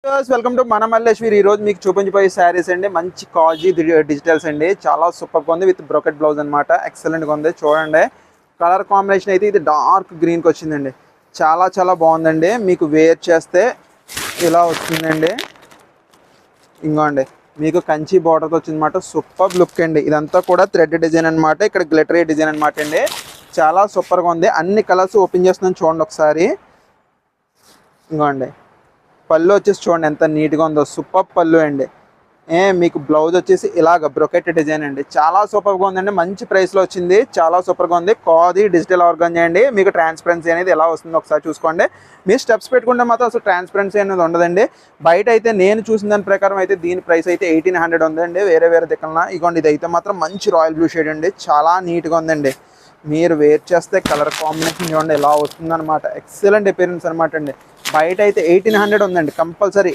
Welcome to మన మల్లేశ్వరి. ఈ రోజు మీకు చూపించిపోయే శారీస్ అండి. మంచి కాజీ డిజిటల్స్ అండి. చాలా సూపర్గా ఉంది విత్ బ్రోకెట్ బ్లౌజ్ అనమాట. ఎక్సలెంట్గా ఉంది చూడండి. కలర్ కాంబినేషన్ అయితే ఇది డార్క్ గ్రీన్కి వచ్చిందండి. చాలా బాగుందండి. మీకు వేర్ చేస్తే ఇలా వస్తుందండి. ఇంకోండి మీకు కంచి బార్డర్తో వచ్చిందన్నమాట. సూపర్ లుక్ అండి. ఇదంతా కూడా థ్రెడ్ డిజైన్ అనమాట. ఇక్కడ గ్లిటరీ డిజైన్ అనమాట అండి. చాలా సూపర్గా ఉంది. అన్ని కలర్స్ ఓపెన్ చేస్తున్నాను చూడండి ఒకసారి. ఇంకోండి పళ్ళు వచ్చేసి చూడండి ఎంత నీట్గా ఉందో. సూపర్ పళ్ళు అండి. మీకు బ్లౌజ్ వచ్చేసి ఇలాగ బ్రొకెట్ డిజైన్ అండి. చాలా సూపర్గా ఉందండి. మంచి ప్రైస్లో వచ్చింది. చాలా సూపర్గా ఉంది. కాది డిజిటల్ ఆర్గంజా అండి. మీకు ట్రాన్స్పరెన్సీ అనేది ఎలా వస్తుందో ఒకసారి చూసుకోండి. మీరు స్టెప్స్ పెట్టుకుంటే మాత్రం అసలు ట్రాన్స్పరెన్సీ అనేది ఉండదండి. బయట అయితే నేను చూసిన దాని ప్రకారం అయితే దీని ప్రైస్ అయితే 1800 ఉందండి. వేరే దిక్కున ఇగోండి ఇది అయితే మాత్రం మంచి రాయల్ బ్లూ షేడ్ అండి. చాలా నీట్గా ఉందండి. మీరు వేర్ చేస్తే కలర్ కాంబినేషన్ చూడండి ఎలా వస్తుందన్నమాట. ఎక్సలెంట్ అపియరెన్స్ అనమాట అండి. బయట అయితే 1800 ఉందండి కంపల్సరీ.